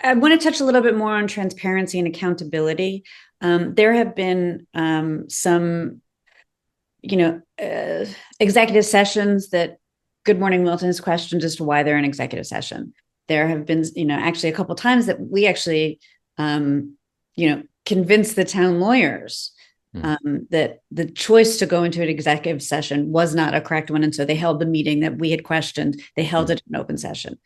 I want to touch a little bit more on transparency and accountability. There have been some, you know, executive sessions that Good Morning Milton has questioned as to why they're in executive session. There have been, actually a couple of times that we actually, convinced the town lawyers Hmm. that the choice to go into an executive session was not a correct one. And so they held the meeting that we had questioned. They held Hmm. it in open session.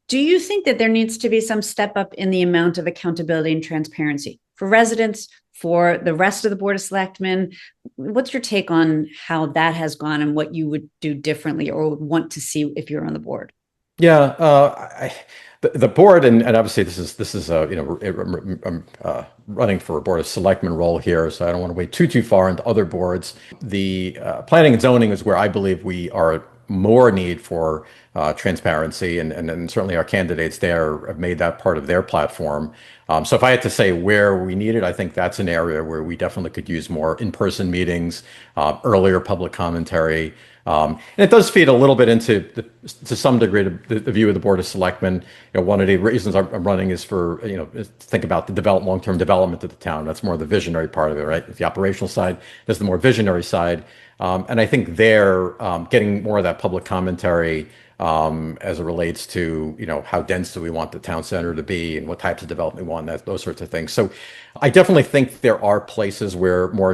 Do you think that there needs to be some step up in the amount of accountability and transparency for residents, for the rest of the Board of Selectmen? What's your take on how that has gone and what you would do differently or would want to see if you're on the board? Yeah, the board, and obviously this is I'm running for a board of selectmen role here, so I don't want to wade too far into other boards. The planning and zoning is where I believe we are more need for transparency, and certainly our candidates there have made that part of their platform. So if I had to say where we need it, I think that's an area where we definitely could use more in-person meetings, earlier public commentary. And it does feed a little bit into, to some degree, the view of the Board of Selectmen. One of the reasons I'm running is for, is to think about the long-term development of the town. That's more the visionary part of it, right? The operational side, there's the more visionary side. And I think they're getting more of that public commentary as it relates to, how dense do we want the town center to be and what types of development we want, those sorts of things. So I definitely think there are places where more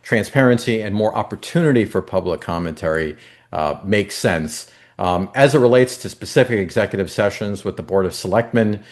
transparency and more opportunity for public commentary makes sense. As it relates to specific executive sessions with the Board of Selectmen,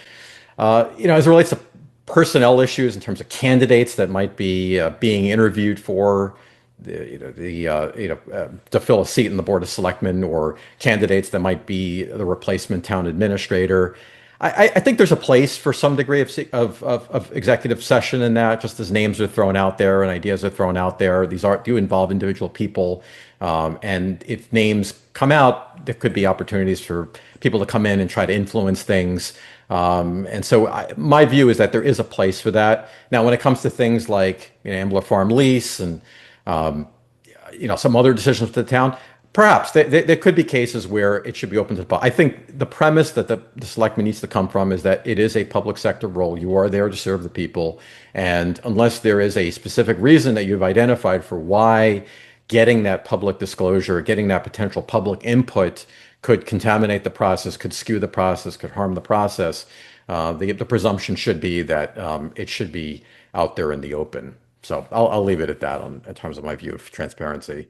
as it relates to personnel issues in terms of candidates that might be being interviewed for to fill a seat in the Board of Selectmen, or candidates that might be the replacement town administrator. I think there's a place for some degree of executive session in that, just as names are thrown out there and ideas are thrown out there. These do involve individual people. And if names come out, there could be opportunities for people to come in and try to influence things. And so my view is that there is a place for that. Now, when it comes to things like, Ambler Farm lease and some other decisions for the town, perhaps there could be cases where it should be open to the public. I think the premise that the selectman needs to come from is that it is a public sector role. You are there to serve the people. And unless there is a specific reason that you've identified for why getting that public disclosure, getting that potential public input could contaminate the process, could skew the process, could harm the process, the presumption should be that it should be out there in the open. So I'll leave it at that in terms of my view of transparency.